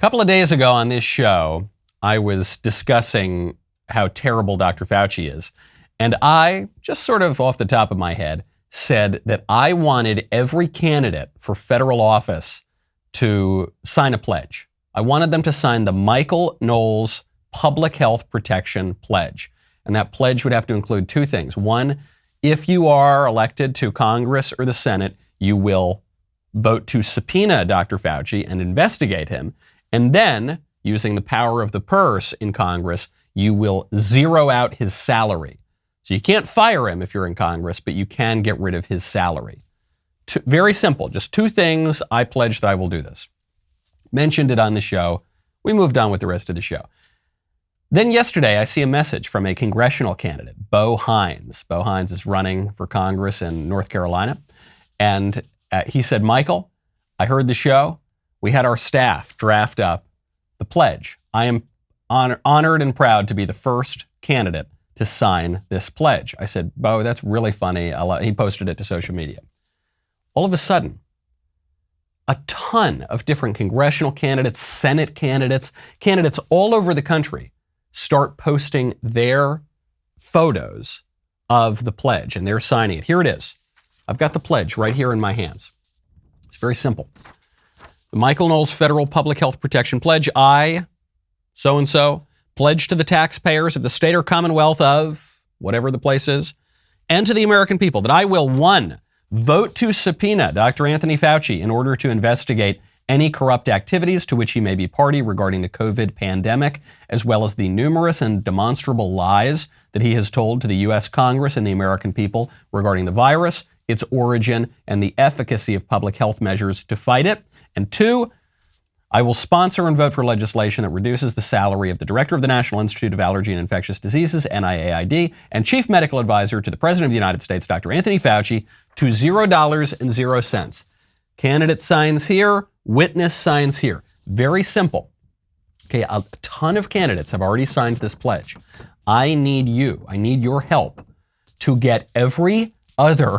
couple of days ago on this show, I was discussing how terrible Dr. Fauci is. And I, just sort of off the top of my head, said that I wanted every candidate for federal office to sign a pledge. I wanted them to sign the Michael Knowles Public Health Protection Pledge. And that pledge would have to include two things. One, if you are elected to Congress or the Senate, you will vote to subpoena Dr. Fauci and investigate him. And then, using the power of the purse in Congress, you will zero out his salary. So you can't fire him if you're in Congress, but you can get rid of his salary. Very simple, just two things. I pledge that I will do this. Mentioned it on the show. We moved on with the rest of the show. Then yesterday, I see a message from a congressional candidate, Bo Hines. Bo Hines is running for Congress in North Carolina. And he said, Michael, I heard the show. We had our staff draft up the pledge. I am honored and proud to be the first candidate to sign this pledge. I said, Bo, that's really funny. He posted it to social media. All of a sudden, a ton of different congressional candidates, Senate candidates all over the country start posting their photos of the pledge, and they're signing it. Here it is. I've got the pledge right here in my hands. It's very simple. The Michael Knowles Federal Public Health Protection Pledge. I, so-and-so, pledge to the taxpayers of the state or commonwealth of whatever the place is, and to the American people that I will, 1, vote to subpoena Dr. Anthony Fauci in order to investigate any corrupt activities to which he may be party regarding the COVID pandemic, as well as the numerous and demonstrable lies that he has told to the U.S. Congress and the American people regarding the virus, its origin, and the efficacy of public health measures to fight it. And 2, I will sponsor and vote for legislation that reduces the salary of the Director of the National Institute of Allergy and Infectious Diseases, NIAID, and Chief Medical Advisor to the President of the United States, Dr. Anthony Fauci, to $0.00. Candidate signs here, witness signs here. Very simple. Okay, a ton of candidates have already signed this pledge. I need your help to get every other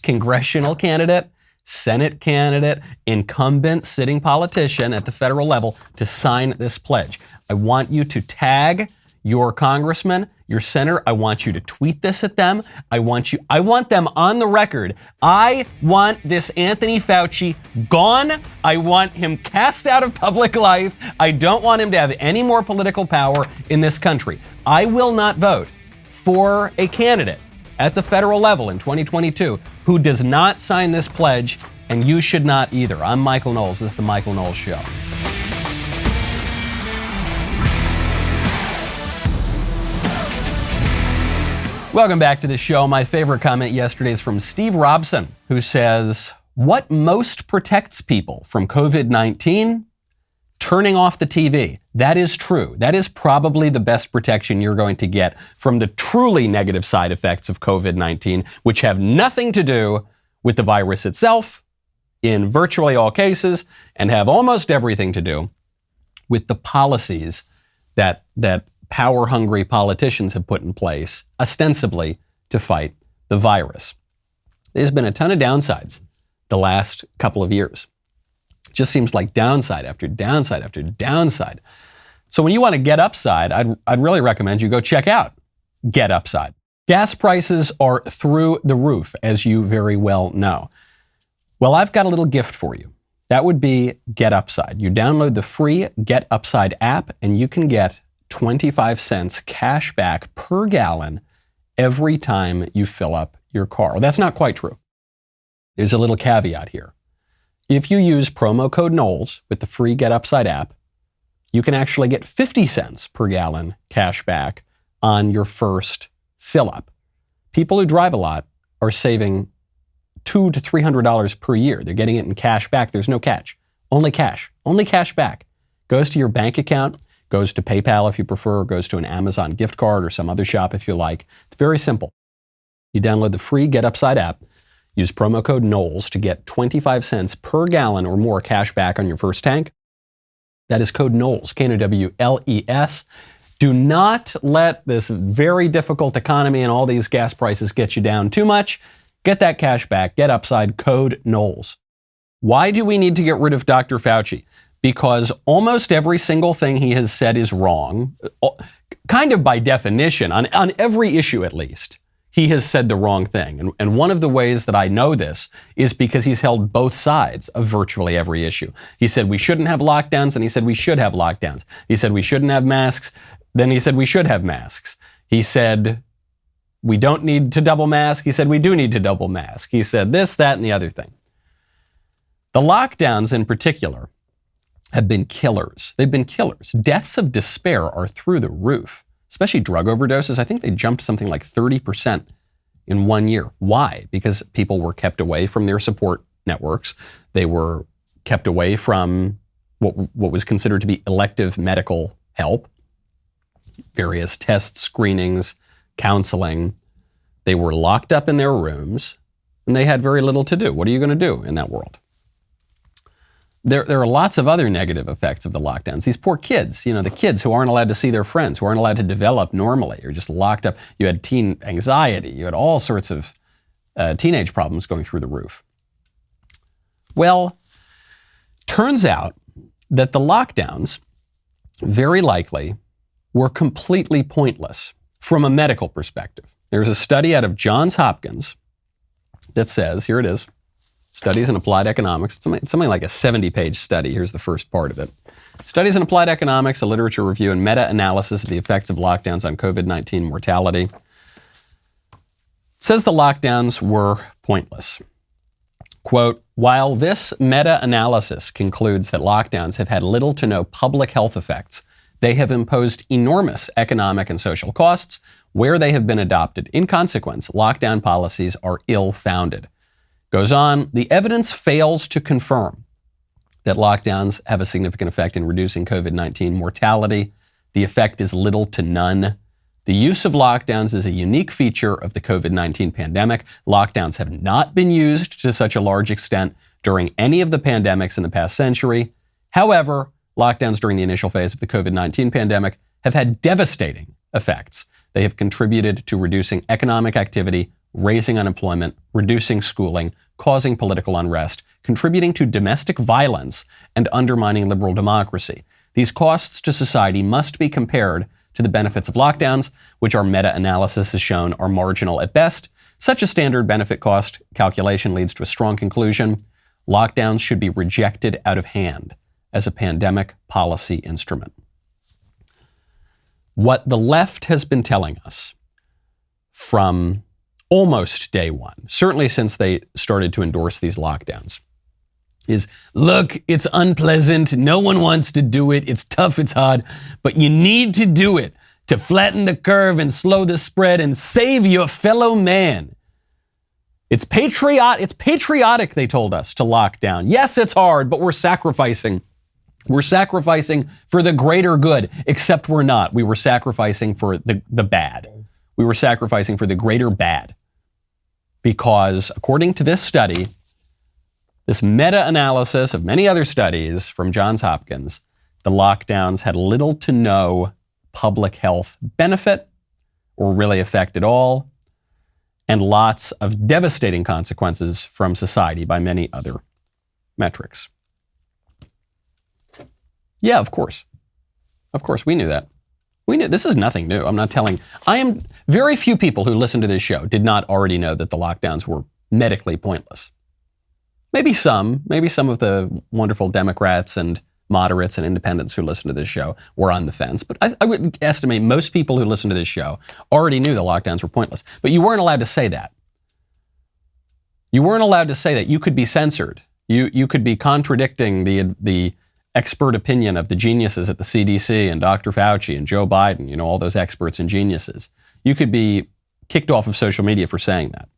congressional candidate, Senate candidate, incumbent sitting politician at the federal level to sign this pledge. I want you to tag your congressman, your senator. I want you to tweet this at them. I want them on the record. I want this Anthony Fauci gone. I want him cast out of public life. I don't want him to have any more political power in this country. I will not vote for a candidate at the federal level in 2022 who does not sign this pledge, and you should not either. I'm Michael Knowles. This is The Michael Knowles Show. Welcome back to the show. My favorite comment yesterday is from Steve Robson, who says, what most protects people from COVID-19? Turning off the TV. That is true. That is probably the best protection you're going to get from the truly negative side effects of COVID-19, which have nothing to do with the virus itself in virtually all cases, and have almost everything to do with the policies that power-hungry politicians have put in place, ostensibly to fight the virus. There's been a ton of downsides the last couple of years. It just seems like downside after downside after downside. So when you want to get upside, I'd really recommend you go check out Get Upside. Gas prices are through the roof, as you very well know. Well, I've got a little gift for you. That would be Get Upside. You download the free Get Upside app, and you can get 25 cents cash back per gallon every time you fill up your car. Well, that's not quite true. There's a little caveat here. If you use promo code Knowles with the free Get Upside app, you can actually get 50 cents per gallon cash back on your first fill up. People who drive a lot are saving $200 to $300 per year. They're getting it in cash back. There's no catch. Only cash back. Goes to your bank account, goes to PayPal if you prefer, goes to an Amazon gift card or some other shop if you like. It's very simple. You download the free Get Upside app, use promo code Knowles to get 25 cents per gallon or more cash back on your first tank. That is code Knowles, Knowles. Do not let this very difficult economy and all these gas prices get you down too much. Get that cash back. Get Upside, code Knowles. Why do we need to get rid of Dr. Fauci? because almost every single thing he has said is wrong, kind of by definition, on every issue at least. He has said the wrong thing. And one of the ways that I know this is because he's held both sides of virtually every issue. He said we shouldn't have lockdowns, and he said we should have lockdowns. He said we shouldn't have masks, then he said we should have masks. He said we don't need to double mask. He said we do need to double mask. He said this, that, and the other thing. The lockdowns in particular have been killers. They've been killers. Deaths of despair are through the roof. Especially drug overdoses. I think they jumped something like 30% in 1 year. Why? Because people were kept away from their support networks. They were kept away from what was considered to be elective medical help, various tests, screenings, counseling. They were locked up in their rooms, and they had very little to do. What are you going to do in that world? There are lots of other negative effects of the lockdowns. These poor kids, the kids who aren't allowed to see their friends, who aren't allowed to develop normally, are just locked up. You had teen anxiety. You had all sorts of teenage problems going through the roof. Well, turns out that the lockdowns very likely were completely pointless from a medical perspective. There's a study out of Johns Hopkins that says, here it is, Studies in Applied Economics. It's something like a 70-page study. Here's the first part of it. Studies in Applied Economics, a literature review and meta-analysis of the effects of lockdowns on COVID-19 mortality. It says the lockdowns were pointless. Quote, while this meta-analysis concludes that lockdowns have had little to no public health effects, they have imposed enormous economic and social costs where they have been adopted. In consequence, lockdown policies are ill-founded. Goes on, the evidence fails to confirm that lockdowns have a significant effect in reducing COVID-19 mortality. The effect is little to none. The use of lockdowns is a unique feature of the COVID-19 pandemic. Lockdowns have not been used to such a large extent during any of the pandemics in the past century. However, lockdowns during the initial phase of the COVID-19 pandemic have had devastating effects. They have contributed to reducing economic activity, raising unemployment, reducing schooling, causing political unrest, contributing to domestic violence, and undermining liberal democracy. These costs to society must be compared to the benefits of lockdowns, which our meta-analysis has shown are marginal at best. Such a standard benefit cost calculation leads to a strong conclusion. Lockdowns should be rejected out of hand as a pandemic policy instrument. What the left has been telling us from almost day one, certainly since they started to endorse these lockdowns, is, look, it's unpleasant. No one wants to do it. It's tough. It's hard. But you need to do it to flatten the curve and slow the spread and save your fellow man. It's patriotic, they told us, to lock down. Yes, it's hard, but we're sacrificing. We're sacrificing for the greater good, except we're not. We were sacrificing for the bad. We were sacrificing for the greater bad. Because according to this study, this meta-analysis of many other studies from Johns Hopkins, the lockdowns had little to no public health benefit or really effect at all, and lots of devastating consequences from society by many other metrics. Yeah, of course. Of course, we knew that. We knew this is nothing new. Very few people who listen to this show did not already know that the lockdowns were medically pointless. Maybe some of the wonderful Democrats and moderates and independents who listen to this show were on the fence. But I would estimate most people who listen to this show already knew the lockdowns were pointless. But you weren't allowed to say that. You weren't allowed to say that. You could be censored. You could be contradicting the expert opinion of the geniuses at the CDC and Dr. Fauci and Joe Biden, all those experts and geniuses. You could be kicked off of social media for saying that.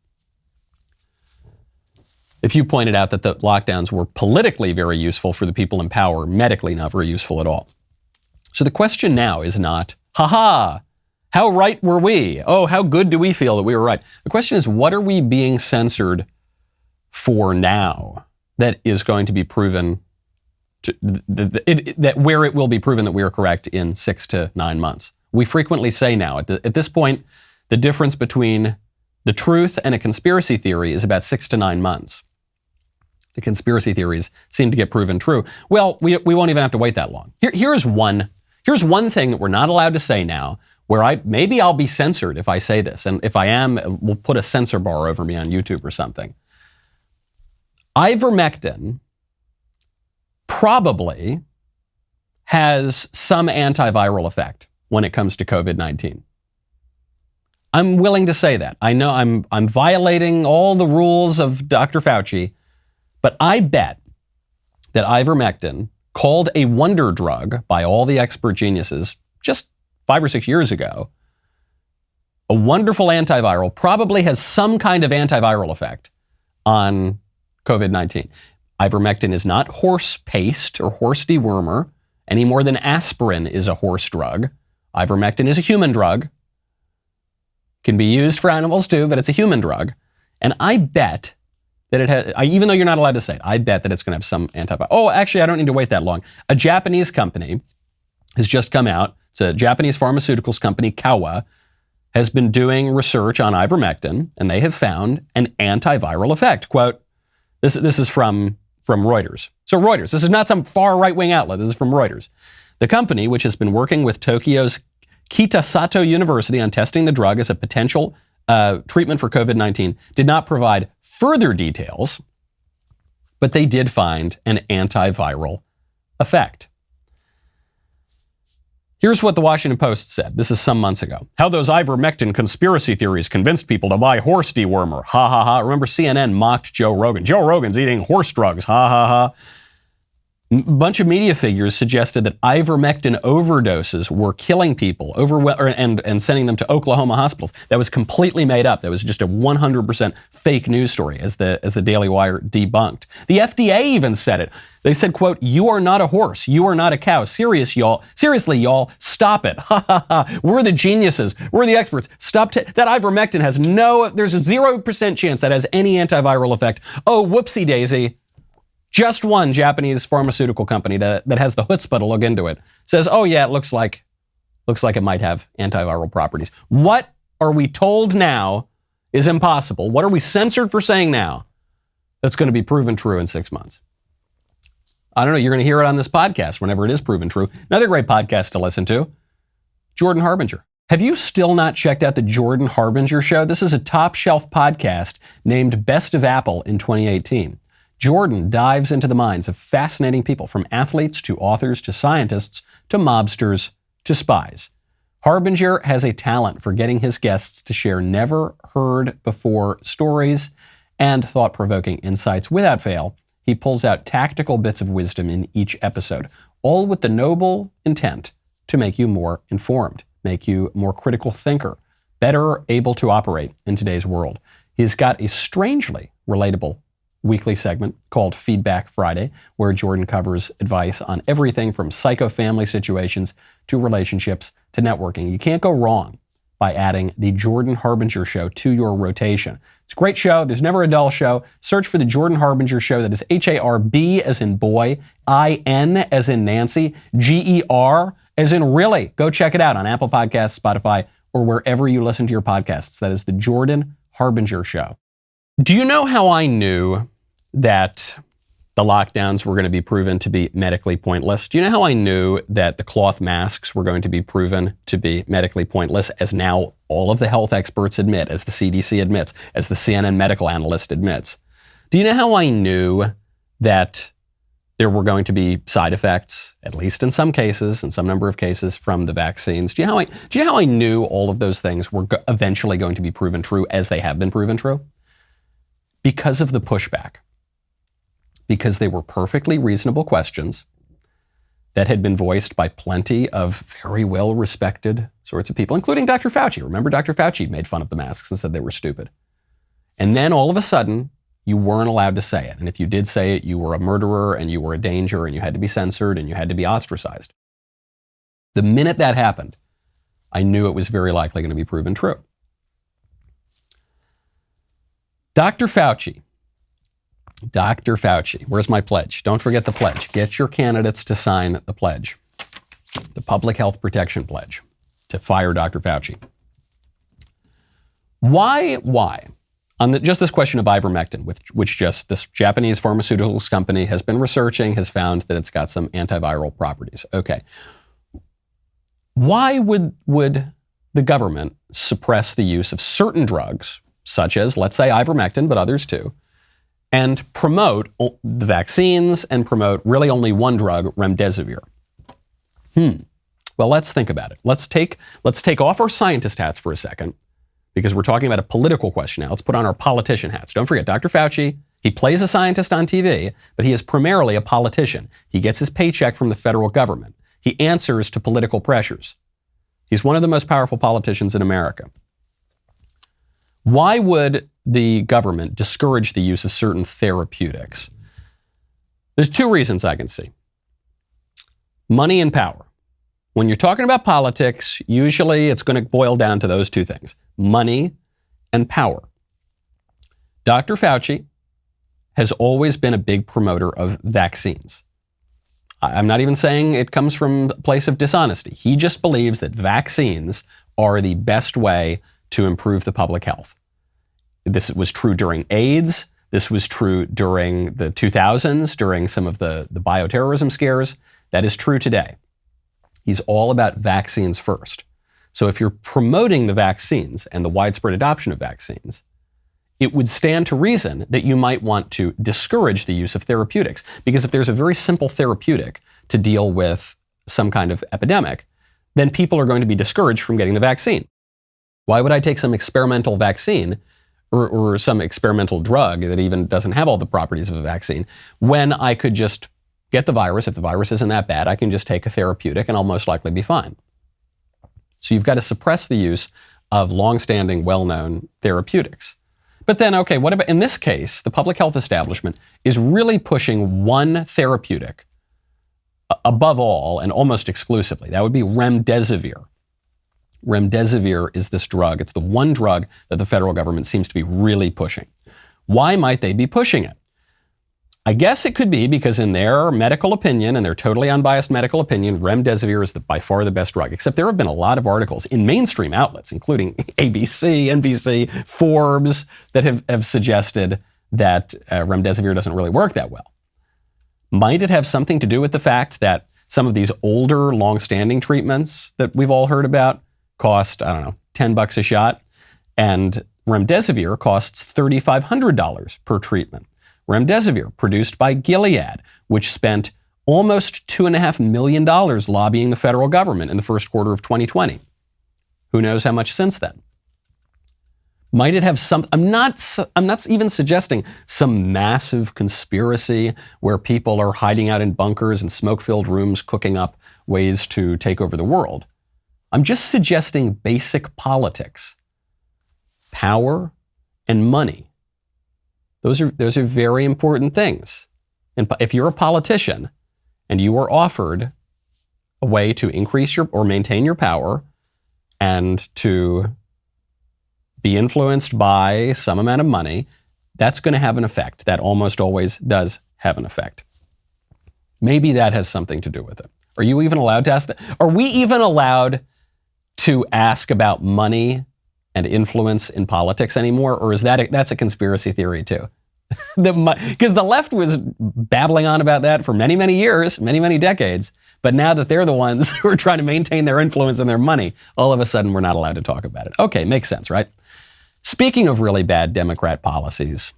If you pointed out that the lockdowns were politically very useful for the people in power, medically not very useful at all. So the question now is not, how right were we? Oh, how good do we feel that we were right? The question is, what are we being censored for now that is going to be proven where it will be proven that we are correct in 6 to 9 months. We frequently say now, at this point, the difference between the truth and a conspiracy theory is about 6 to 9 months. the conspiracy theories seem to get proven true. Well, we won't even have to wait that long. Here's one thing that we're not allowed to say now, where maybe I'll be censored if I say this. And if I am, we'll put a censor bar over me on YouTube or something. Ivermectin probably has some antiviral effect when it comes to COVID-19. I'm willing to say that. I know I'm violating all the rules of Dr. Fauci, but I bet that ivermectin, called a wonder drug by all the expert geniuses just 5 or 6 years ago, a wonderful antiviral, probably has some kind of antiviral effect on COVID-19. Ivermectin is not horse paste or horse dewormer any more than aspirin is a horse drug. Ivermectin is a human drug. Can be used for animals too, but it's a human drug. And I bet that it has, even though you're not allowed to say it, I bet that it's going to have some antiviral. Oh, actually, I don't need to wait that long. A Japanese company has just come out. It's a Japanese pharmaceuticals company, Kawa, has been doing research on ivermectin, and they have found an antiviral effect. Quote, this is from Reuters. So Reuters, this is not some far right-wing outlet. This is from Reuters. The company, which has been working with Tokyo's Kitasato University on testing the drug as a potential treatment for COVID-19, did not provide further details, but they did find an antiviral effect. Here's what the Washington Post said. This is some months ago. How those ivermectin conspiracy theories convinced people to buy horse dewormer. Ha ha ha. Remember CNN mocked Joe Rogan. Joe Rogan's eating horse drugs. Ha ha ha. A bunch of media figures suggested that ivermectin overdoses were killing people and sending them to Oklahoma hospitals. That was completely made up. That was just a 100% fake news story, as the Daily Wire debunked. The FDA even said it. They said, quote, "You are not a horse. You are not a cow. Seriously, y'all, stop it. Ha ha ha. We're the geniuses. We're the experts. Stop. That ivermectin has there's a 0% chance that has any antiviral effect. Oh, whoopsie daisy." Just one Japanese pharmaceutical company that has the chutzpah to look into it says, oh yeah, it looks like it might have antiviral properties. What are we told now is impossible? What are we censored for saying now that's going to be proven true in 6 months? I don't know. You're going to hear it on this podcast whenever it is proven true. Another great podcast to listen to, Jordan Harbinger. Have you still not checked out the Jordan Harbinger Show? This is a top shelf podcast named Best of Apple in 2018. Jordan dives into the minds of fascinating people, from athletes to authors to scientists to mobsters to spies. Harbinger has a talent for getting his guests to share never heard before stories and thought-provoking insights. Without fail, he pulls out tactical bits of wisdom in each episode, all with the noble intent to make you more informed, make you a more critical thinker, better able to operate in today's world. He's got a strangely relatable weekly segment called Feedback Friday, where Jordan covers advice on everything from psycho-family situations to relationships to networking. You can't go wrong by adding the Jordan Harbinger Show to your rotation. It's a great show. There's never a dull show. Search for the Jordan Harbinger Show. That is H-A-R-B as in boy, I-N as in Nancy, G-E-R as in really. Go check it out on Apple Podcasts, Spotify, or wherever you listen to your podcasts. That is the Jordan Harbinger Show. Do you know how I knew that the lockdowns were going to be proven to be medically pointless? Do you know how I knew that the cloth masks were going to be proven to be medically pointless, as now all of the health experts admit, as the CDC admits, as the CNN medical analyst admits? Do you know how I knew that there were going to be side effects, at least in some cases, in some number of cases, from the vaccines? Do you know how I knew all of those things were eventually going to be proven true, as they have been proven true? Because of the pushback. Because they were perfectly reasonable questions that had been voiced by plenty of very well-respected sorts of people, including Dr. Fauci. Remember, Dr. Fauci made fun of the masks and said they were stupid. And then all of a sudden, you weren't allowed to say it. And if you did say it, you were a murderer and you were a danger and you had to be censored and you had to be ostracized. The minute that happened, I knew it was very likely going to be proven true. Dr. Fauci, where's my pledge? Don't forget the pledge. Get your candidates to sign the pledge, the Public Health Protection Pledge, to fire Dr. Fauci. Why On just this question of ivermectin, which just this Japanese pharmaceuticals company has been researching, has found that it's got some antiviral properties. Okay. Why would the government suppress the use of certain drugs, such as, let's say, ivermectin, but others too, and promote the vaccines and promote really only one drug, remdesivir? Well, let's think about it. Let's take off our scientist hats for a second, because we're talking about a political question now. Let's put on our politician hats. Don't forget, Dr. Fauci, he plays a scientist on TV, but he is primarily a politician. He gets his paycheck from the federal government. He answers to political pressures. He's one of the most powerful politicians in America. Why would the government discourage the use of certain therapeutics? There's two reasons I can see. Money and power. When you're talking about politics, usually it's going to boil down to those two things: money and power. Dr. Fauci has always been a big promoter of vaccines. I'm not even saying it comes from a place of dishonesty. He just believes that vaccines are the best way to improve the public health. This was true during AIDS. This was true during the 2000s, during some of the bioterrorism scares. That is true today. He's all about vaccines first. So if you're promoting the vaccines and the widespread adoption of vaccines, it would stand to reason that you might want to discourage the use of therapeutics. Because if there's a very simple therapeutic to deal with some kind of epidemic, then people are going to be discouraged from getting the vaccine. Why would I take some experimental vaccine or some experimental drug that even doesn't have all the properties of a vaccine when I could just get the virus? If the virus isn't that bad, I can just take a therapeutic and I'll most likely be fine. So you've got to suppress the use of longstanding, well-known therapeutics. But then, okay, what about, in this case, the public health establishment is really pushing one therapeutic above all and almost exclusively. That would be remdesivir. Remdesivir is this drug. It's the one drug that the federal government seems to be really pushing. Why might they be pushing it? I guess it could be because in their medical opinion, and their totally unbiased medical opinion, remdesivir is by far the best drug. Except there have been a lot of articles in mainstream outlets, including ABC, NBC, Forbes, that have suggested that remdesivir doesn't really work that well. Might it have something to do with the fact that some of these older, long-standing treatments that we've all heard about cost, I don't know, $10 a shot, and remdesivir costs $3,500 per treatment? Remdesivir, produced by Gilead, which spent almost $2.5 million lobbying the federal government in the first quarter of 2020. Who knows how much since then? Might it have some, I'm not even suggesting some massive conspiracy where people are hiding out in bunkers and smoke-filled rooms cooking up ways to take over the world. I'm just suggesting basic politics. Power and money. Those are very important things. And if you're a politician and you are offered a way to increase your or maintain your power and to be influenced by some amount of money, that's going to have an effect. That almost always does have an effect. Maybe that has something to do with it. Are you even allowed to ask that? Are we even allowed to ask about money and influence in politics anymore? Or is that's a conspiracy theory too? Because the left was babbling on about that for many, many years, many, many decades. But now that they're the ones who are trying to maintain their influence and their money, all of a sudden we're not allowed to talk about it. Okay, makes sense, right? Speaking of really bad Democrat policies,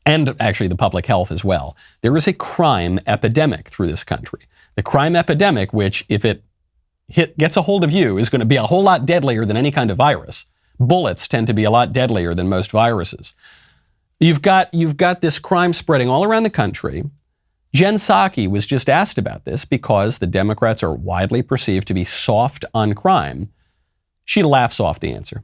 and actually the public health as well, there is a crime epidemic through this country. The crime epidemic, which if it gets a hold of you, is going to be a whole lot deadlier than any kind of virus. Bullets tend to be a lot deadlier than most viruses. You've got this crime spreading all around the country. Jen Psaki was just asked about this because the Democrats are widely perceived to be soft on crime. She laughs off the answer.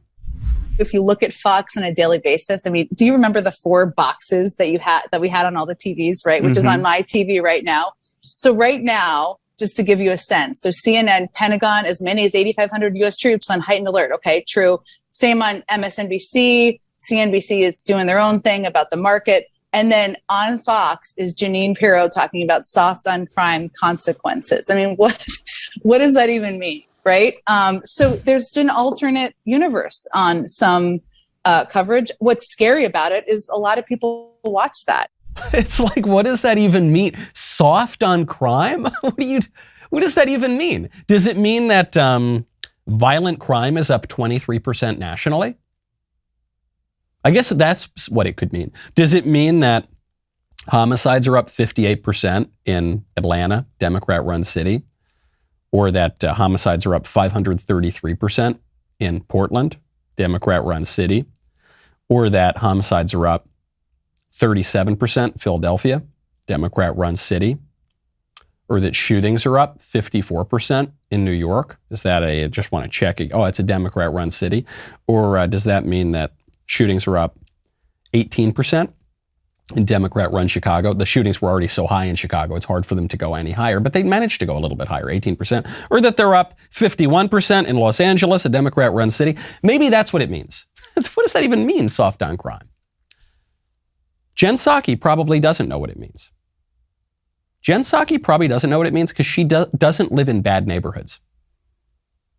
If you look at Fox on a daily basis, I mean, do you remember the 4 boxes that we had on all the TVs, right? Which is on my TV right now. So right now, just to give you a sense, so CNN, Pentagon, as many as 8,500 U.S. troops on heightened alert. Okay, true. Same on MSNBC. CNBC is doing their own thing about the market. And then on Fox is Jeanine Pirro talking about soft on crime consequences. I mean, what does that even mean, right? So there's an alternate universe on some coverage. What's scary about it is a lot of people watch that. It's like, what does that even mean? Soft on crime? What does that even mean? Does it mean that violent crime is up 23% nationally? I guess that's what it could mean. Does it mean that homicides are up 58% in Atlanta, Democrat-run city? Or that homicides are up 533% in Portland, Democrat-run city? Or that homicides are up 37% Philadelphia, Democrat-run city? Or that shootings are up 54% in New York? Is that I just want to check, it's a Democrat-run city? Or does that mean that shootings are up 18% in Democrat-run Chicago? The shootings were already so high in Chicago, it's hard for them to go any higher, but they managed to go a little bit higher, 18%. Or that they're up 51% in Los Angeles, a Democrat-run city. Maybe that's what it means. What does that even mean, soft on crime? Jen Psaki probably doesn't know what it means. Jen Psaki probably doesn't know what it means because she doesn't live in bad neighborhoods.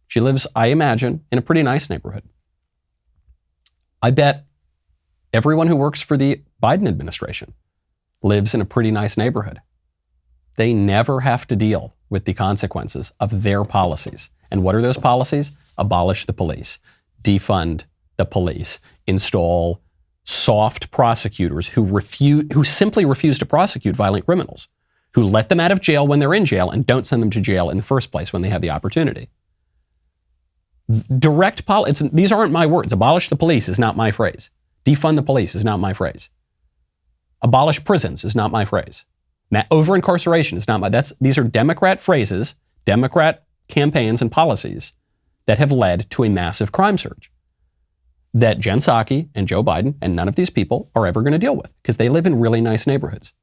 She lives, I imagine, in a pretty nice neighborhood. I bet everyone who works for the Biden administration lives in a pretty nice neighborhood. They never have to deal with the consequences of their policies. And what are those policies? Abolish the police, defund the police, install soft prosecutors who simply refuse to prosecute violent criminals, who let them out of jail when they're in jail and don't send them to jail in the first place when they have the opportunity. These aren't my words. Abolish the police is not my phrase. Defund the police is not my phrase. Abolish prisons is not my phrase. Over-incarceration is not these are Democrat phrases, Democrat campaigns and policies that have led to a massive crime surge that Jen Psaki and Joe Biden and none of these people are ever going to deal with because they live in really nice neighborhoods.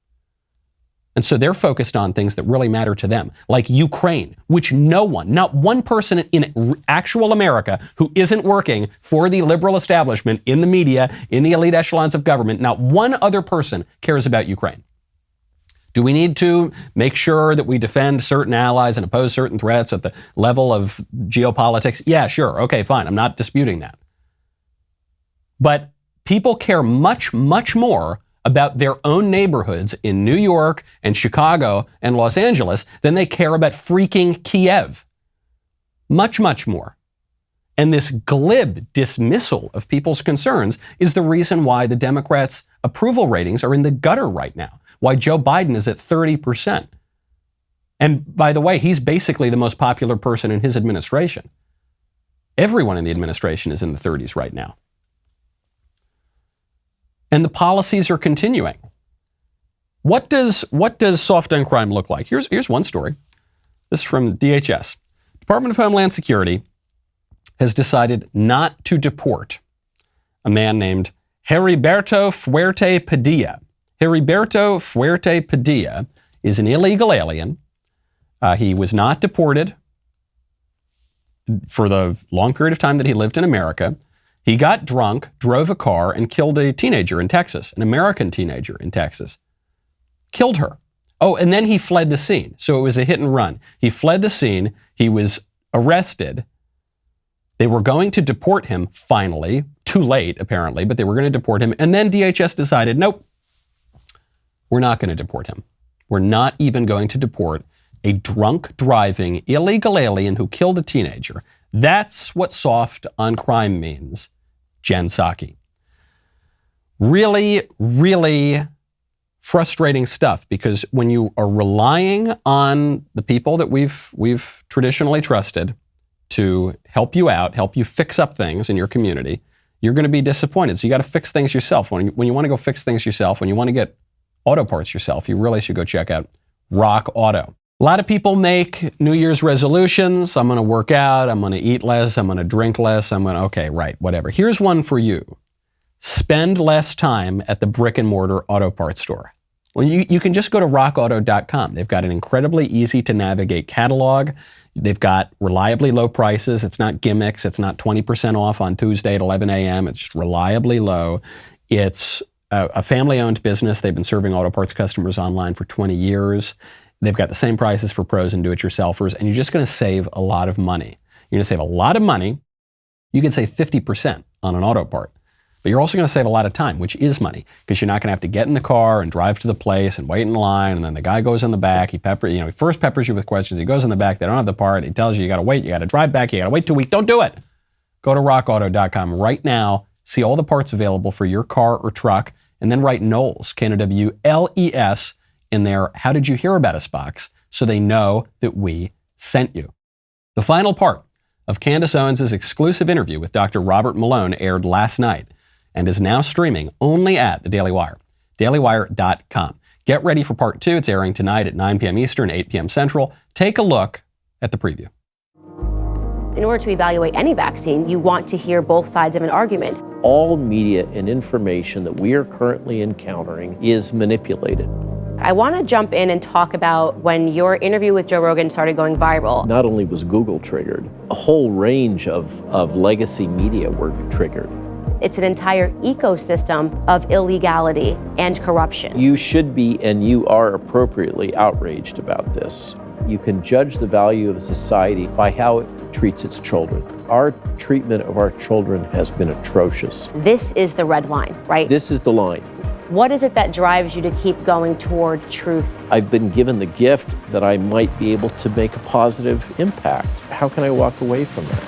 And so they're focused on things that really matter to them, like Ukraine, which not one person in actual America who isn't working for the liberal establishment in the media, in the elite echelons of government, not one other person cares about Ukraine. Do we need to make sure that we defend certain allies and oppose certain threats at the level of geopolitics? Yeah, sure. Okay, fine. I'm not disputing that. But people care much, much more about their own neighborhoods in New York and Chicago and Los Angeles than they care about freaking Kiev. Much, much more. And this glib dismissal of people's concerns is the reason why the Democrats' approval ratings are in the gutter right now, why Joe Biden is at 30%. And by the way, he's basically the most popular person in his administration. Everyone in the administration is in the 30s right now. And the policies are continuing. What does soft on crime look like? Here's one story. This is from DHS. Department of Homeland Security has decided not to deport a man named Heriberto Fuerte Padilla. Heriberto Fuerte Padilla is an illegal alien. He was not deported for the long period of time that he lived in America. He got drunk, drove a car, and killed a teenager in Texas, an American teenager in Texas. Killed her. Oh, and then he fled the scene. So it was a hit and run. He fled the scene. He was arrested. They were going to deport him finally. Too late, apparently, but they were going to deport him. And then DHS decided, nope, we're not going to deport him. We're not even going to deport a drunk driving illegal alien who killed a teenager. That's what soft on crime means, Jen Psaki. Really, really frustrating stuff, because when you are relying on the people that we've traditionally trusted to help you out, help you fix up things in your community, you're going to be disappointed. So you got to fix things yourself. When you want to go fix things yourself, when you want to get auto parts yourself, you really should go check out Rock Auto. A lot of people make New Year's resolutions. I'm going to work out. I'm going to eat less. I'm going to drink less. Okay, right, whatever. Here's one for you. Spend less time at the brick and mortar auto parts store. Well, you can just go to rockauto.com. They've got an incredibly easy to navigate catalog. They've got reliably low prices. It's not gimmicks. It's not 20% off on Tuesday at 11 a.m. It's just reliably low. It's a family-owned business. They've been serving auto parts customers online for 20 years. They've got the same prices for pros and do-it-yourselfers, and you're just going to save a lot of money. You're going to save a lot of money. You can save 50% on an auto part. But you're also going to save a lot of time, which is money, because you're not going to have to get in the car and drive to the place and wait in line. And then the guy goes in the back. He first peppers you with questions. He goes in the back. They don't have the part. He tells you got to wait. You got to drive back. You got to wait 2 weeks. Don't do it. Go to rockauto.com right now. See all the parts available for your car or truck. And then write Knowles, Knowles, in their How Did You Hear About Us box so they know that we sent you. The final part of Candace Owens' exclusive interview with Dr. Robert Malone aired last night and is now streaming only at the Daily Wire, dailywire.com. Get ready for part 2. It's airing tonight at 9 p.m. Eastern, 8 p.m. Central. Take a look at the preview. In order to evaluate any vaccine, you want to hear both sides of an argument. All media and information that we are currently encountering is manipulated. I want to jump in and talk about when your interview with Joe Rogan started going viral. Not only was Google triggered, a whole range of legacy media were triggered. It's an entire ecosystem of illegality and corruption. You should be, and you are appropriately outraged about this. You can judge the value of a society by how it treats its children. Our treatment of our children has been atrocious. This is the red line, right? This is the line. What is it that drives you to keep going toward truth? I've been given the gift that I might be able to make a positive impact. How can I walk away from that?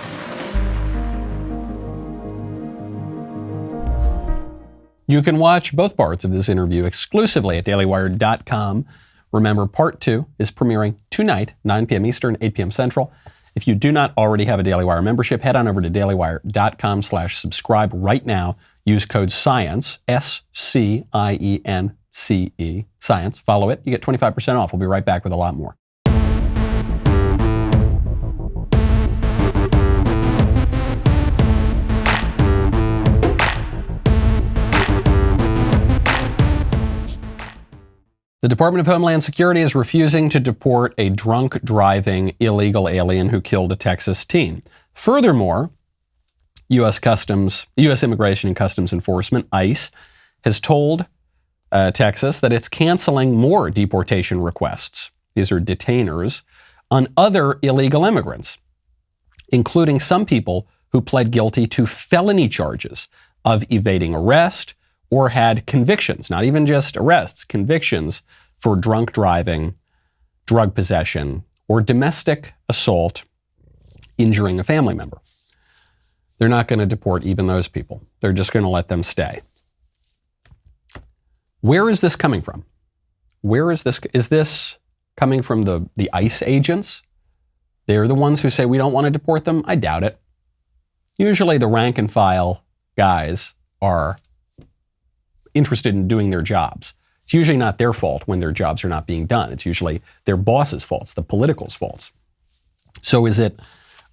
You can watch both parts of this interview exclusively at dailywire.com. Remember, part 2 is premiering tonight, 9 p.m. Eastern, 8 p.m. Central. If you do not already have a Daily Wire membership, head on over to dailywire.com/subscribe right now. Use code SCIENCE, SCIENCE, SCIENCE. Follow it. You get 25% off. We'll be right back with a lot more. The Department of Homeland Security is refusing to deport a drunk driving illegal alien who killed a Texas teen. Furthermore, U.S. Immigration and Customs Enforcement, ICE, has told Texas that it's canceling more deportation requests. These are detainers on other illegal immigrants, including some people who pled guilty to felony charges of evading arrest or had convictions, not even just arrests, convictions for drunk driving, drug possession, or domestic assault injuring a family member. They're not going to deport even those people. They're just going to let them stay. Where is this coming from? Where is this? Is this coming from the ICE agents? They're the ones who say we don't want to deport them? I doubt it. Usually the rank and file guys are interested in doing their jobs. It's usually not their fault when their jobs are not being done. It's usually their boss's faults, the political's faults. So is it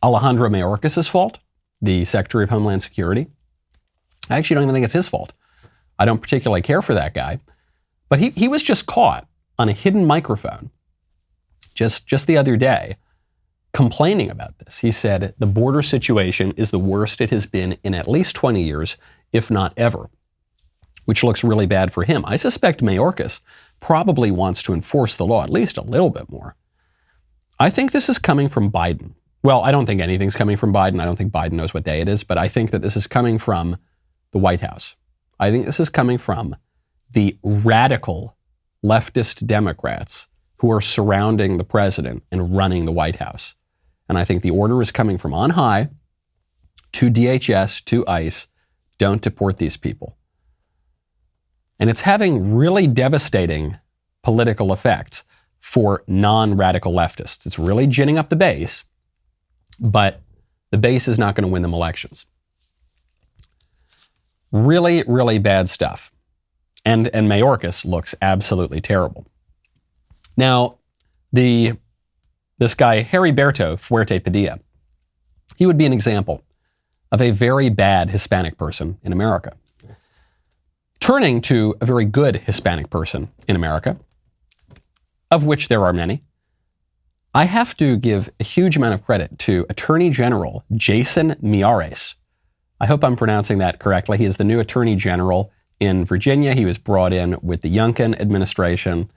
Alejandro Mayorkas' fault, the Secretary of Homeland Security? I actually don't even think it's his fault. I don't particularly care for that guy. But he was just caught on a hidden microphone just the other day complaining about this. He said the border situation is the worst it has been in at least 20 years, if not ever, which looks really bad for him. I suspect Mayorkas probably wants to enforce the law at least a little bit more. I think this is coming from Biden. Well, I don't think anything's coming from Biden. I don't think Biden knows what day it is, but I think that this is coming from the White House. I think this is coming from the radical leftist Democrats who are surrounding the president and running the White House. And I think the order is coming from on high to DHS, to ICE, don't deport these people. And it's having really devastating political effects for non-radical leftists. It's really ginning up the base, but the base is not going to win them elections. Really, really bad stuff. And Mayorkas looks absolutely terrible. Now, this guy, Harry Berto, Fuerte, Padilla, he would be an example of a very bad Hispanic person in America. Turning to a very good Hispanic person in America, of which there are many, I have to give a huge amount of credit to Attorney General Jason Miyares. I hope I'm pronouncing that correctly. He is the new Attorney General in Virginia. He was brought in with the Youngkin administration.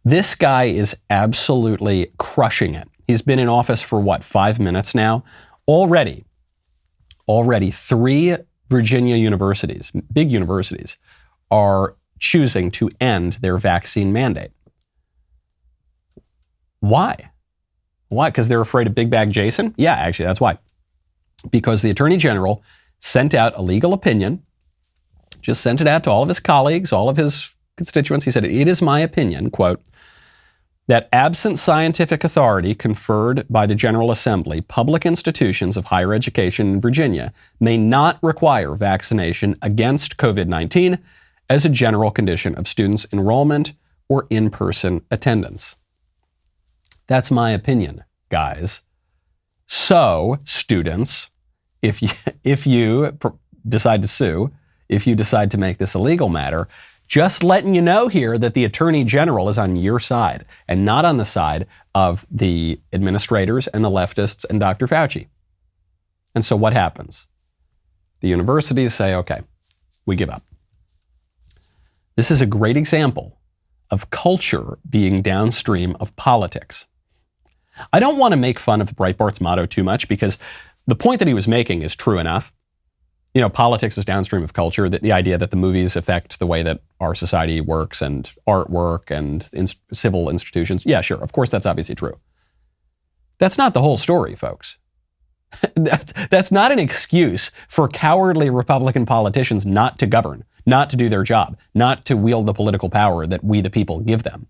This guy is absolutely crushing it. He's been in office for 5 minutes now? Already 3 Virginia universities, big universities, are choosing to end their vaccine mandate. Why? Why? Because they're afraid of Big Bag Jason? Yeah, actually, that's why. Because the Attorney General sent out a legal opinion, just sent it out to all of his colleagues, all of his constituents. He said, it is my opinion, quote, that absent scientific authority conferred by the General Assembly, public institutions of higher education in Virginia may not require vaccination against COVID-19 as a general condition of students' enrollment or in-person attendance. That's my opinion, guys. So, students, if you decide to sue, if you decide to make this a legal matter, just letting you know here that the Attorney General is on your side and not on the side of the administrators and the leftists and Dr. Fauci. And so what happens? The universities say, okay, we give up. This is a great example of culture being downstream of politics. I don't want to make fun of Breitbart's motto too much because the point that he was making is true enough. You know, politics is downstream of culture, the idea that the movies affect the way that our society works and artwork and civil institutions. Yeah, sure. Of course, that's obviously true. That's not the whole story, folks. That's not an excuse for cowardly Republican politicians not to govern, not to do their job, not to wield the political power that we, the people, give them.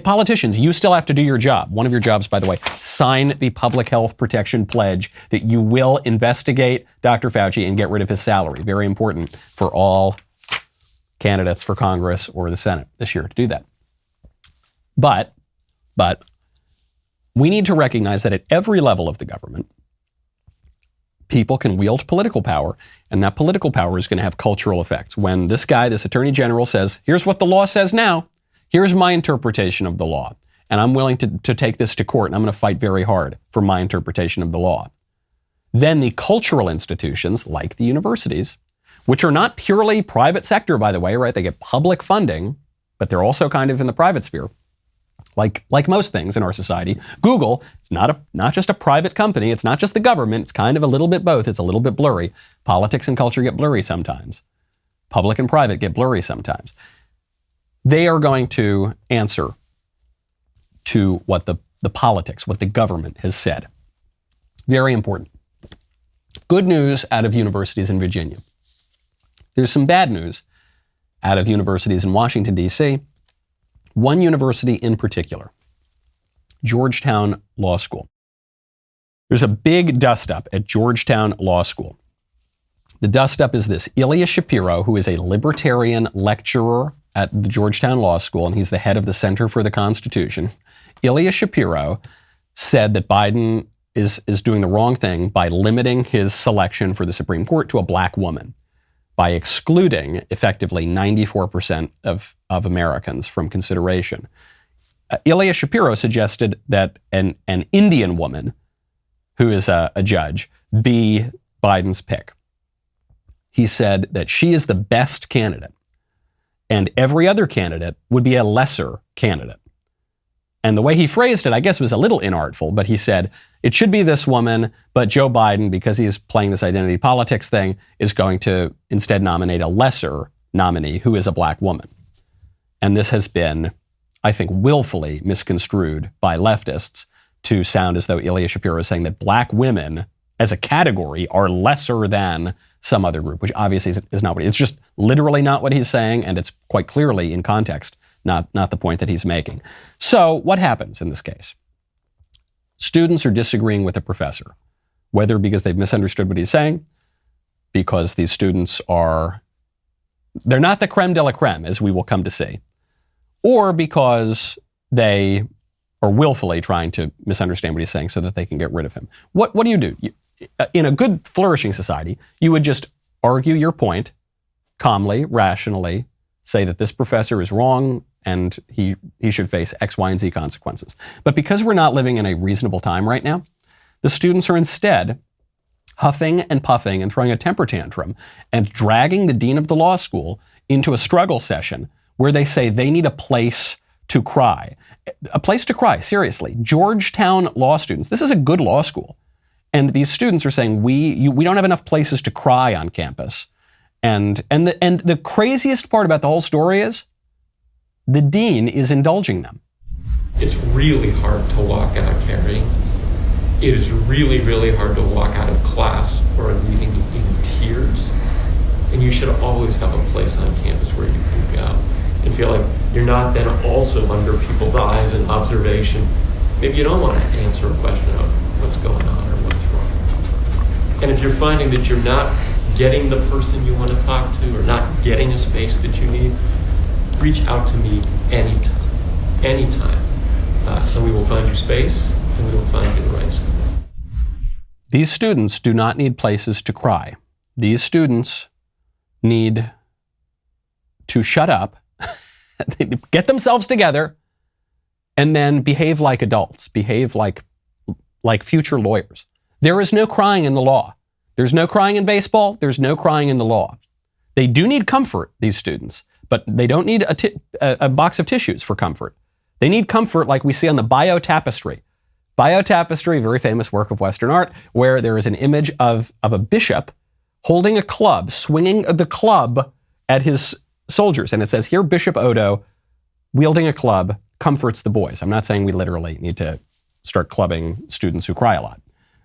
Politicians, you still have to do your job. One of your jobs, by the way, sign the Public Health Protection Pledge that you will investigate Dr. Fauci and get rid of his salary. Very important for all candidates for Congress or the Senate this year to do that. But we need to recognize that at every level of the government, people can wield political power, and that political power is going to have cultural effects. When this Attorney General says, here's what the law says now, here's my interpretation of the law, and I'm willing to take this to court, and I'm going to fight very hard for my interpretation of the law. Then the cultural institutions, like the universities, which are not purely private sector, by the way, right? They get public funding, but they're also kind of in the private sphere. Like most things in our society. Google, it's not just a private company, it's not just the government, it's kind of a little bit both, it's a little bit blurry. Politics and culture get blurry sometimes. Public and private get blurry sometimes. They are going to answer to what the politics, what the government has said. Very important. Good news out of universities in Virginia. There's some bad news out of universities in Washington, D.C. One university in particular, Georgetown Law School. There's a big dust-up at Georgetown Law School. The dust-up is this. Ilya Shapiro, who is a libertarian lecturer at the Georgetown Law School, and he's the head of the Center for the Constitution. Ilya Shapiro said that Biden is doing the wrong thing by limiting his selection for the Supreme Court to a black woman, by excluding effectively 94% of Americans from consideration. Ilya Shapiro suggested that an Indian woman who is a judge be Biden's pick. He said that she is the best candidate and every other candidate would be a lesser candidate. And the way he phrased it, I guess, was a little inartful, but he said, it should be this woman, but Joe Biden, because he's playing this identity politics thing, is going to instead nominate a lesser nominee who is a black woman. And this has been, I think, willfully misconstrued by leftists to sound as though Ilya Shapiro is saying that black women as a category are lesser than some other group, which obviously is not what it's just literally not what he's saying, and it's quite clearly in context not the point that he's making. So what happens in this case? Students are disagreeing with a professor, whether because they've misunderstood what he's saying, because these students they're not the creme de la creme, as we will come to see, or because they are willfully trying to misunderstand what he's saying so that they can get rid of him. What do you do? In a good, flourishing society, you would just argue your point calmly, rationally, say that this professor is wrong and he should face X, Y, and Z consequences. But because we're not living in a reasonable time right now, the students are instead huffing and puffing and throwing a temper tantrum and dragging the dean of the law school into a struggle session where they say they need a place to cry. A place to cry, seriously. Georgetown law students, this is a good law school. And these students are saying, we don't have enough places to cry on campus. And the craziest part about the whole story is the dean is indulging them. It's really hard to walk out carrying this. It is really, really hard to walk out of class or a meeting in tears. And you should always have a place on campus where you can go and feel like you're not then also under people's eyes and observation. Maybe you don't want to answer a question of what's going on or what's wrong. And if you're finding that you're not getting the person you want to talk to or not getting a space that you need, reach out to me anytime. And we will find you space, and we will find you the right school. These students do not need places to cry. These students need to shut up, get themselves together, and then behave like adults, behave like future lawyers. There is no crying in the law. There's no crying in baseball. There's no crying in the law. They do need comfort, these students, but they don't need a box of tissues for comfort. They need comfort like we see on the Bio Tapestry. Bio Tapestry, very famous work of Western art, where there is an image of a bishop holding a club, swinging the club at his soldiers. And it says here, Bishop Odo, wielding a club, comforts the boys. I'm not saying we literally need to start clubbing students who cry a lot.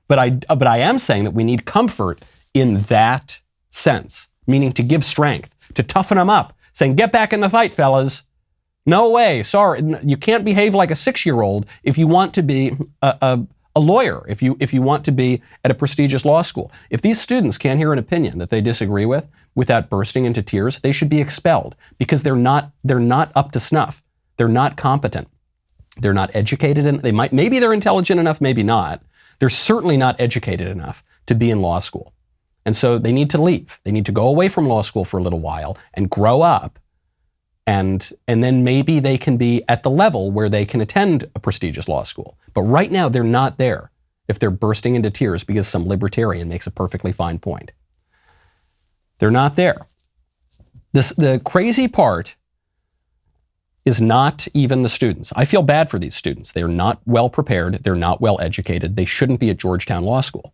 But I am saying that we need comfort in that sense, meaning to give strength, to toughen them up, saying, get back in the fight, fellas. No way, sorry, you can't behave like a 6-year-old if you want to be a lawyer, if you want to be at a prestigious law school. If these students can't hear an opinion that they disagree with without bursting into tears, they should be expelled because they're not up to snuff. They're not competent. They're not educated, and maybe they're intelligent enough, maybe not. They're certainly not educated enough to be in law school. And so they need to leave. They need to go away from law school for a little while and grow up. And then maybe they can be at the level where they can attend a prestigious law school. But right now, they're not there if they're bursting into tears because some libertarian makes a perfectly fine point. They're not there. The crazy part is not even the students. I feel bad for these students. They're not well prepared. They're not well educated. They shouldn't be at Georgetown Law School.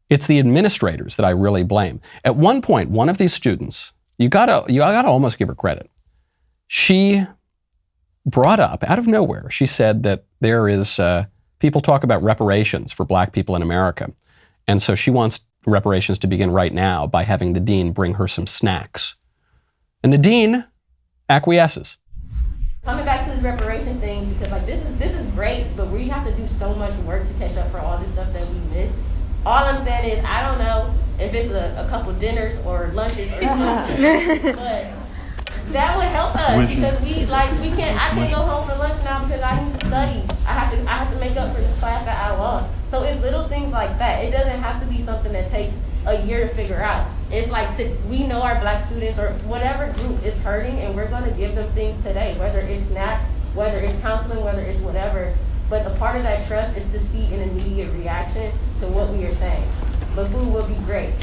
It's the administrators that I really blame. At one point, one of these students, you gotta almost give her credit. She brought up, out of nowhere, she said that there is, people talk about reparations for black people in America. And so she wants reparations to begin right now by having the dean bring her some snacks. And the dean acquiesces. Coming back to this reparation thing, because like this is great, but we have to do so much work to catch up for all this stuff that we missed. All I'm saying is I don't know if it's a couple dinners or lunches or something, but that would help us because I can't go home for lunch now because I need to study. I have to make up for this class that I lost. So it's little things like that. It doesn't have to be something that takes a year to figure out. It's like we know our black students or whatever group is hurting, and we're going to give them things today, whether it's snacks, whether it's counseling, whether it's whatever. But a part of that trust is to see an immediate reaction to what we are saying. But food will be great.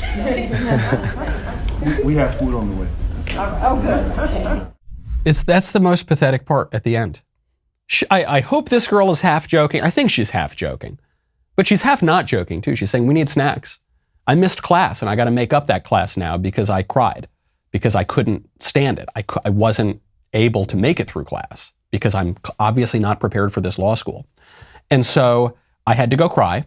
We have food on the way. That's the most pathetic part at the end. I hope this girl is half joking. I think she's half joking. But she's half not joking, too. She's saying, we need snacks. I missed class, and I got to make up that class now because I cried, because I couldn't stand it. I wasn't able to make it through class because I'm obviously not prepared for this law school. And so I had to go cry.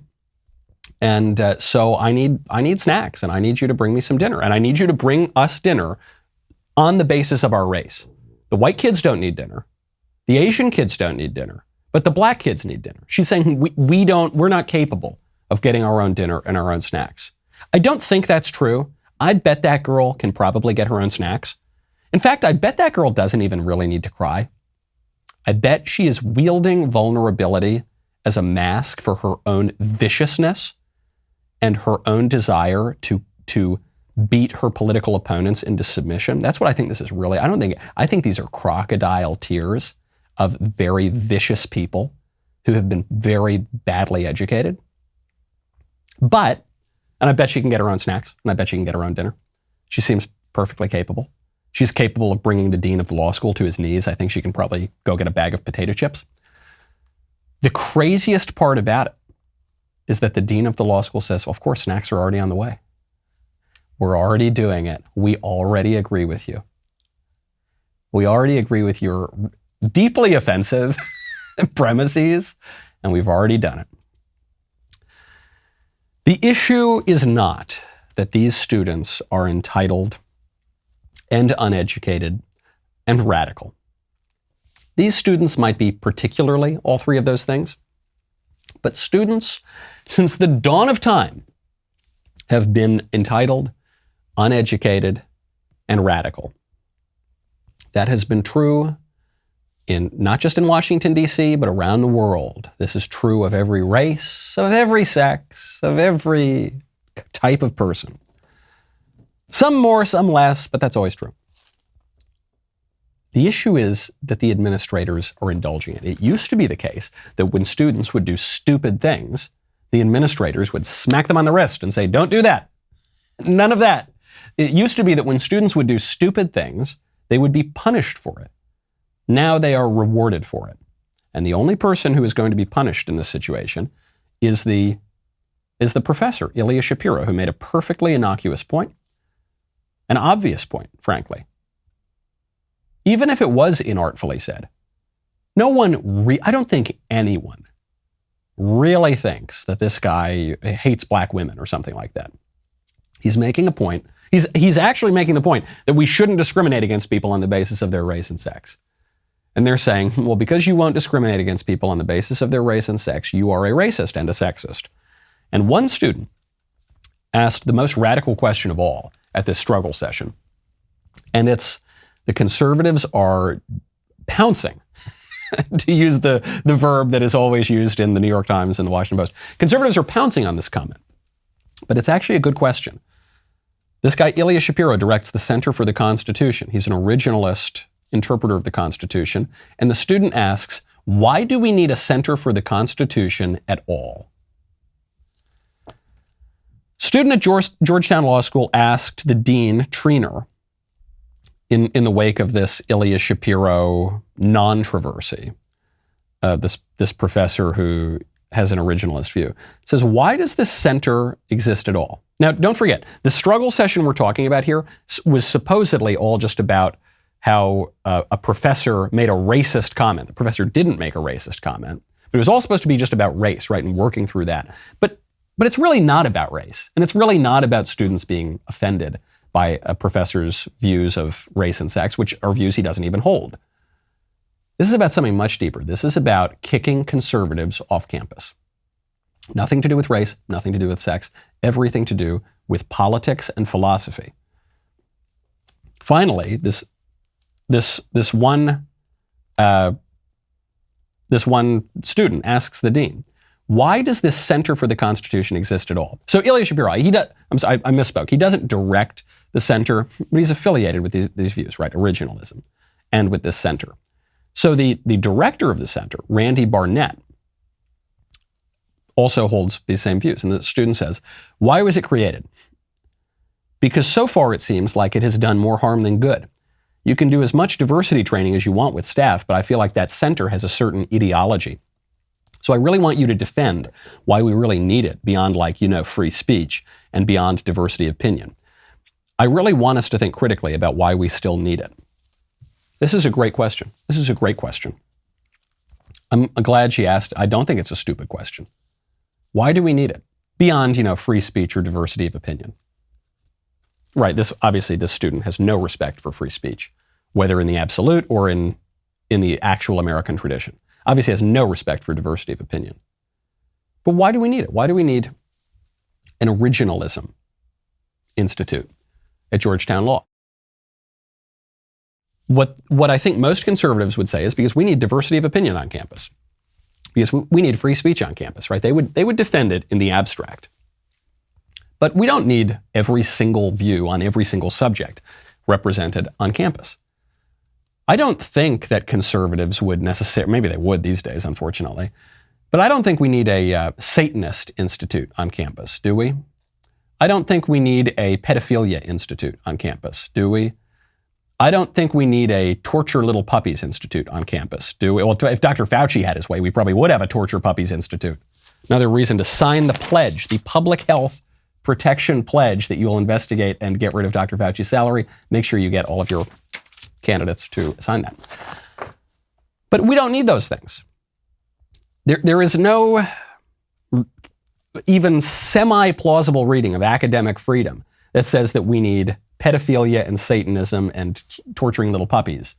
And so I need snacks, and I need you to bring me some dinner. And I need you to bring us dinner on the basis of our race. The white kids don't need dinner. The Asian kids don't need dinner. But the black kids need dinner. She's saying we're not capable of getting our own dinner and our own snacks. I don't think that's true. I bet that girl can probably get her own snacks. In fact, I bet that girl doesn't even really need to cry. I bet she is wielding vulnerability as a mask for her own viciousness and her own desire to beat her political opponents into submission. That's what I think this is really. I think these are crocodile tears of very vicious people who have been very badly educated. And I bet she can get her own snacks, and I bet she can get her own dinner. She seems perfectly capable. She's capable of bringing the dean of the law school to his knees. I think she can probably go get a bag of potato chips. The craziest part about it is that the dean of the law school says, of course, snacks are already on the way. We're already doing it. We already agree with you. We already agree with your deeply offensive premises, and we've already done it. The issue is not that these students are entitled and uneducated and radical. These students might be particularly all three of those things, but students, since the dawn of time, have been entitled, uneducated, and radical. That has been true not just in Washington, D.C., but around the world. This is true of every race, of every sex, of every type of person. Some more, some less, but that's always true. The issue is that the administrators are indulging it. It used to be the case that when students would do stupid things, the administrators would smack them on the wrist and say, don't do that. None of that. It used to be that when students would do stupid things, they would be punished for it. Now they are rewarded for it. And the only person who is going to be punished in this situation is the professor, Ilya Shapiro, who made a perfectly innocuous point, an obvious point, frankly. Even if it was inartfully said, I don't think anyone really thinks that this guy hates black women or something like that. He's making a point. He's actually making the point that we shouldn't discriminate against people on the basis of their race and sex. And they're saying, well, because you won't discriminate against people on the basis of their race and sex, you are a racist and a sexist. And one student asked the most radical question of all at this struggle session. And it's, the conservatives are pouncing, to use the verb that is always used in the New York Times and the Washington Post. Conservatives are pouncing on this comment. But it's actually a good question. This guy, Ilya Shapiro, directs the Center for the Constitution. He's an originalist interpreter of the Constitution. And the student asks, why do we need a Center for the Constitution at all? Student at Georgetown Law School asked the dean, Treanor, in the wake of this Ilya Shapiro non-traversy, this professor who has an originalist view, says, why does this center exist at all? Now, don't forget, the struggle session we're talking about here was supposedly all just about how a professor made a racist comment. The professor didn't make a racist comment, but it was all supposed to be just about race, right, and working through that. But it's really not about race, and it's really not about students being offended by a professor's views of race and sex, which are views he doesn't even hold. This is about something much deeper. This is about kicking conservatives off campus. Nothing to do with race, nothing to do with sex, everything to do with politics and philosophy. Finally, this one student asks the dean, why does this Center for the Constitution exist at all? So Ilya Shapiro, I misspoke. He doesn't direct the center, but he's affiliated with these views, right? Originalism, and with this center. So the director of the center, Randy Barnett, also holds these same views. And the student says, why was it created? Because so far it seems like it has done more harm than good. You can do as much diversity training as you want with staff, but I feel like that center has a certain ideology. So I really want you to defend why we really need it beyond free speech and beyond diversity of opinion. I really want us to think critically about why we still need it. This is a great question. I'm glad she asked. I don't think it's a stupid question. Why do we need it? Beyond, free speech or diversity of opinion. Right, this student has no respect for free speech, whether in the absolute or in the actual American tradition. Obviously has no respect for diversity of opinion. But why do we need it? Why do we need an Originalism Institute at Georgetown Law? What I think most conservatives would say is because we need diversity of opinion on campus. Because we need free speech on campus, right? They would defend it in the abstract. But we don't need every single view on every single subject represented on campus. I don't think that conservatives would necessarily, maybe they would these days, unfortunately, but I don't think we need a Satanist institute on campus, do we? I don't think we need a pedophilia institute on campus, do we? I don't think we need a torture little puppies institute on campus, do we? Well, if Dr. Fauci had his way, we probably would have a torture puppies institute Another reason to sign the pledge, the public health protection pledge that you will investigate and get rid of Dr. Fauci's salary. Make sure you get all of your candidates to sign that. But we don't need those things. There is no even semi-plausible reading of academic freedom that says that we need pedophilia and Satanism and torturing little puppies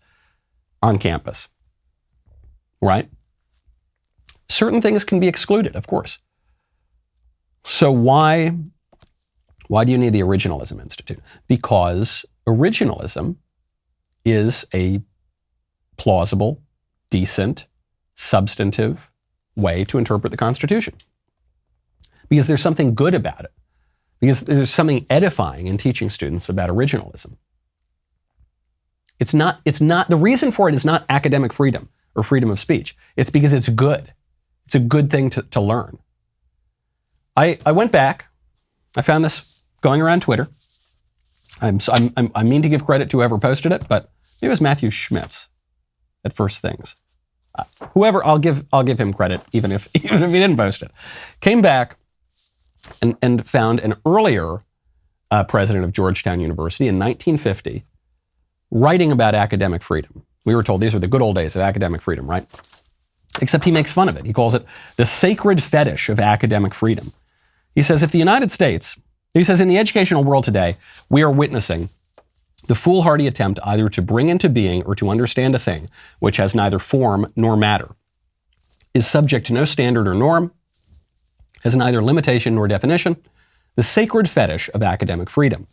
on campus, right? Certain things can be excluded, of course. So why do you need the Originalism Institute? Because originalism is a plausible, decent, substantive way to interpret the Constitution. Because there's something good about it. Because there's something edifying in teaching students about originalism. It's not, the reason for it is not academic freedom or freedom of speech. It's because it's good. It's a good thing to learn. I went back, I found this going around Twitter. I mean to give credit to whoever posted it, but it was Matthew Schmitz at First Things. Whoever, I'll give him credit, even if he didn't post it. Came back and found an earlier president of Georgetown University in 1950 writing about academic freedom. We were told these were the good old days of academic freedom, right? Except he makes fun of it. He calls it the sacred fetish of academic freedom. He says, in the educational world today, we are witnessing the foolhardy attempt either to bring into being or to understand a thing which has neither form nor matter, is subject to no standard or norm, has neither limitation nor definition, the sacred fetish of academic freedom.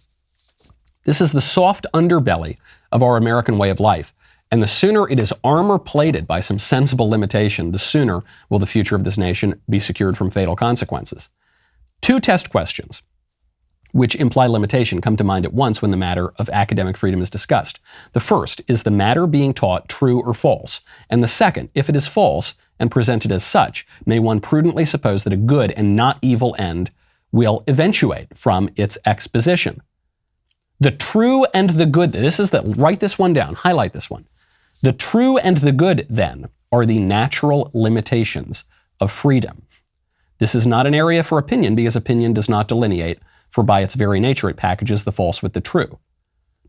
This is the soft underbelly of our American way of life, and the sooner it is armor-plated by some sensible limitation, the sooner will the future of this nation be secured from fatal consequences. Two test questions which imply limitation come to mind at once when the matter of academic freedom is discussed. The first, is the matter being taught true or false? And the second, if it is false and presented as such, may one prudently suppose that a good and not evil end will eventuate from its exposition? The true and the good, write this one down, highlight this one. The true and the good, then, are the natural limitations of freedom. This is not an area for opinion because opinion does not delineate, for by its very nature it packages the false with the true.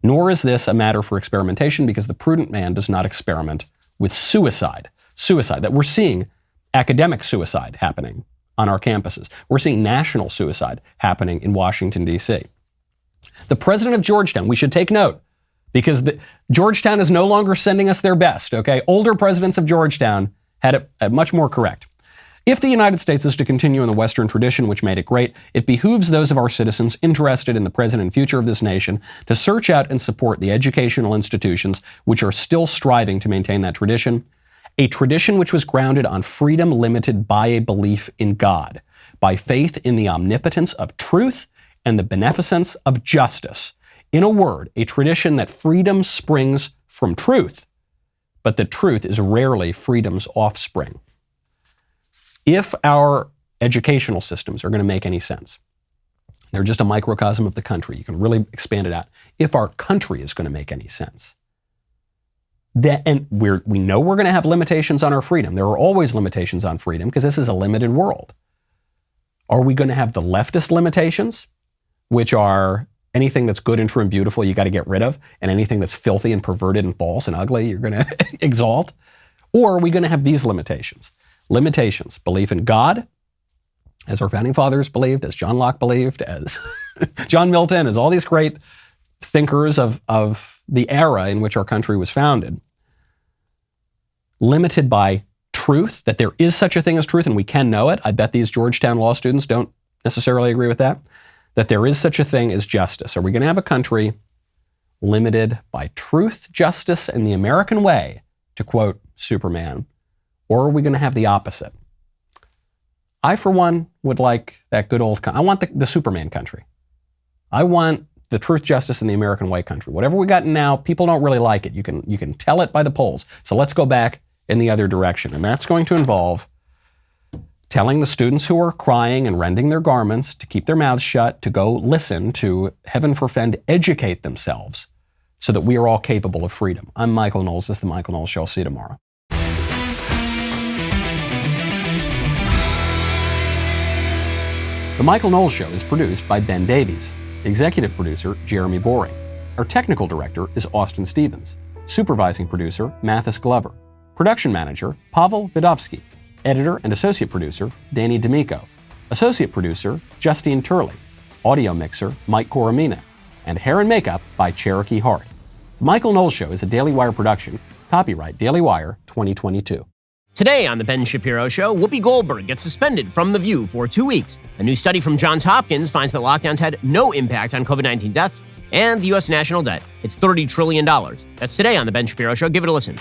Nor is this a matter for experimentation because the prudent man does not experiment with suicide. Suicide, that we're seeing academic suicide happening on our campuses. We're seeing national suicide happening in Washington, D.C. The president of Georgetown, we should take note, because Georgetown is no longer sending us their best, okay? Older presidents of Georgetown had it much more correct. If the United States is to continue in the Western tradition which made it great, it behooves those of our citizens interested in the present and future of this nation to search out and support the educational institutions which are still striving to maintain that tradition, a tradition which was grounded on freedom limited by a belief in God, by faith in the omnipotence of truth and the beneficence of justice. In a word, a tradition that freedom springs from truth, but that truth is rarely freedom's offspring. If our educational systems are going to make any sense, they're just a microcosm of the country. You can really expand it out. If our country is going to make any sense, and we know we're going to have limitations on our freedom. There are always limitations on freedom because this is a limited world. Are we going to have the leftist limitations, which are anything that's good and true and beautiful you got to get rid of, and anything that's filthy and perverted and false and ugly you're going to exalt? Or are we going to have these limitations? Limitations, belief in God, as our founding fathers believed, as John Locke believed, as John Milton, as all these great thinkers of the era in which our country was founded. Limited by truth, that there is such a thing as truth and we can know it. I bet these Georgetown law students don't necessarily agree with that. That there is such a thing as justice. Are we going to have a country limited by truth, justice, and the American way, to quote Superman? Or are we going to have the opposite? I, for one, would like that good old, I want the Superman country. I want the truth, justice, and the American way country. Whatever we got now, people don't really like it. You can tell it by the polls. So let's go back in the other direction. And that's going to involve telling the students who are crying and rending their garments to keep their mouths shut, to go listen to, heaven forfend, educate themselves so that we are all capable of freedom. I'm Michael Knowles. This is The Michael Knowles Show. I'll see you tomorrow. The Michael Knowles Show is produced by Ben Davies. Executive producer, Jeremy Boring. Our technical director is Austin Stevens. Supervising producer, Mathis Glover. Production manager, Pavel Vidovsky. Editor and associate producer, Danny D'Amico. Associate producer, Justine Turley. Audio mixer, Mike Coromina. And hair and makeup by Cherokee Hart. The Michael Knowles Show is a Daily Wire production. Copyright Daily Wire 2022. Today on The Ben Shapiro Show, Whoopi Goldberg gets suspended from The View for 2 weeks. A new study from Johns Hopkins finds that lockdowns had no impact on COVID-19 deaths, and the U.S. national debt. It's $30 trillion. That's today on The Ben Shapiro Show. Give it a listen.